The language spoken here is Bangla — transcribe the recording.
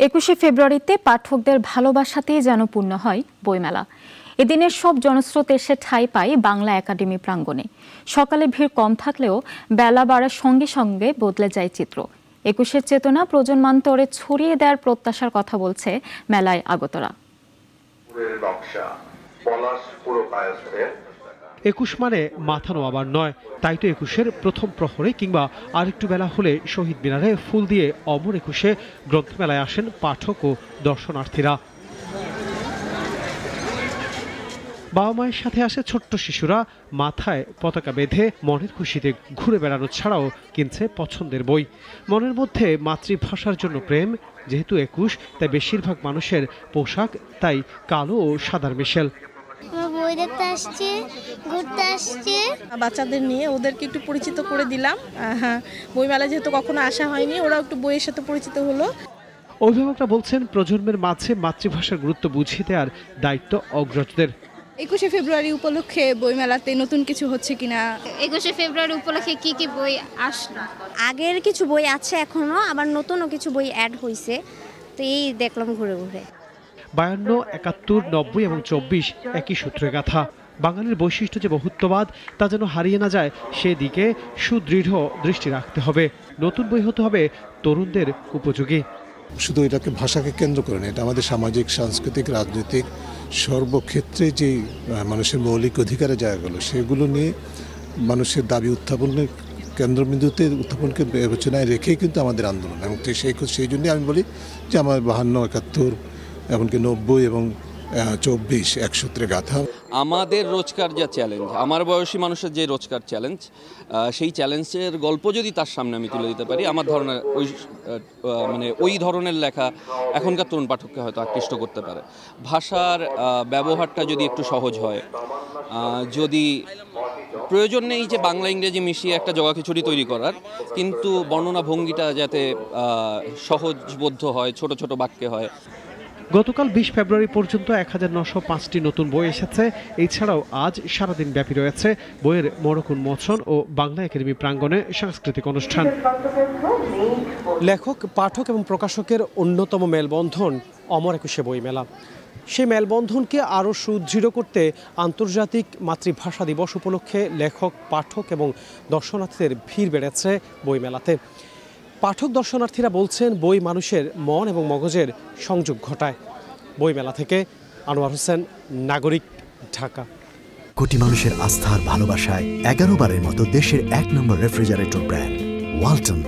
21শে ফেব্রুয়ারিতে পাঠকদের ভালোবাসাতেই যেন পূর্ণ হয় বইমেলা। এদিনের সব জনস্রোত এসে ঠাঁই পায় বাংলা একাডেমি প্রাঙ্গণে। সকালে ভিড় কম থাকলেও বেলা বাড়ার সঙ্গে সঙ্গে বদলে যায় চিত্র। 21-এর চেতনা প্রজন্মান্তরে ছড়িয়ে দেওয়ার প্রত্যাশার কথা বলছে মেলায় আগতরা। 21 মানে মাথা নোয়াবার নয়, তাই তো 21-এর প্রথম প্রহরে কিংবা আরেকটু বেলা হলে শহীদ মিনারে ফুল দিয়ে অমর 21-এ গ্রন্থমেলায় আসেন পাঠক ও দর্শনার্থীরা। বাবা মায়ের সাথে আসে ছোট্ট শিশুরা, মাথায় পতাকা বেঁধে মনের খুশিতে ঘুরে বেড়ানো ছাড়াও কিনছে পছন্দের বই। মনের মধ্যে মাতৃভাষার জন্য প্রেম, যেহেতু 21 তাই বেশিরভাগ মানুষের পোশাক তাই কালো ও সাদার মিশেল। বই দেখতে আসছে, ঘুরতে আসছে। বাচ্চাদের নিয়ে ওদেরকে একটু পরিচিত করে দিলাম। বইমেলা যেহেতু কখনো আসা হয়নি, ওরা একটু বইয়ের সাথে পরিচিত হলো। অভিভাবকরা বলছেন প্রজন্মের মাঝে মাতৃভাষার গুরুত্ব বুঝিয়ে দেওয়ার দায়িত্ব অগ্রজদের। 21শে ফেব্রুয়ারি উপলক্ষে বইমেলাতে নতুন কিছু হচ্ছে কিনা, 21শে ফেব্রুয়ারি উপলক্ষে কি কি বই আসলো? আগের কিছু বই আছে এখনো, আবার নতুনও কিছু বই অ্যাড হয়েছে, তো এই দেখলাম ঘুরে ঘুরে। 52, 71, 90 এবং 24 একই সূত্রে গাথা। বাঙালির বৈশিষ্ট্য যে বহুত্ববাদ তা যেন হারিয়ে না যায়, সেদিকে সুদৃঢ় দৃষ্টি রাখতে হবে। নতুন বই হতে হবে তরুণদের উপযোগী। শুধু এটাকে ভাষাকে কেন্দ্র করে না, এটা আমাদের সামাজিক, সাংস্কৃতিক, রাজনৈতিক সর্বক্ষেত্রে যে মানুষের মৌলিক অধিকারের জায়গাগুলো, সেগুলো নিয়ে মানুষের দাবি উত্থাপনের কেন্দ্রবিন্দুতে উত্থাপনকে বিবেচনায় রেখেই কিন্তু আমাদের আন্দোলন। এবং সেই জন্যই আমি বলি যে আমার 52, 71 এমনকি 90 এবং 24 এক সূত্রে গাথা। আমাদের রোজকার যা চ্যালেঞ্জ, আমার বয়সী মানুষের যে রোজকার চ্যালেঞ্জ, সেই চ্যালেঞ্জের গল্প যদি তার সামনে আমি তুলে দিতে পারি, আমার ধরনের ওই ধরনের লেখা এখনকার তরুণ পাঠককে হয়তো আকৃষ্ট করতে পারে। ভাষার ব্যবহারটা যদি একটু সহজ হয়, যদি প্রয়োজন নেই যে বাংলা ইংরেজি মিশিয়ে একটা জগাখিচুড়ি তৈরি করার, কিন্তু বর্ণনা ভঙ্গিটা যাতে সহজবোধ্য হয়, ছোট ছোট বাক্যে হয়। গতকাল 20 ফেব্রুয়ারি পর্যন্ত 1905টি নতুন বই এসেছে। এছাড়াও আজ সারাদিন ব্যাপী রয়েছে বইয়ের মোড়ক উন্মোচন ও বাংলা একাডেমি প্রাঙ্গণে সাংস্কৃতিক অনুষ্ঠান। লেখক, পাঠক এবং প্রকাশকের অন্যতম মেলবন্ধন অমর 21শে বইমেলা। সেই মেলবন্ধনকে আরও সুদৃঢ় করতে আন্তর্জাতিক মাতৃভাষা দিবস উপলক্ষে লেখক, পাঠক এবং দর্শনার্থীদের ভিড় বেড়েছে বইমেলাতে। পাঠক দর্শনার্থীরা বলছেন বই মানুষের মন এবং মগজের সংযোগ ঘটায়। বইমেলা থেকে আনোয়ার হোসেন, নাগরিক, ঢাকা। কোটি মানুষের আস্থার ভালোবাসায় 11 বারের মতো দেশের 1 নম্বর রেফ্রিজারেটর ব্র্যান্ড ওয়ালটন।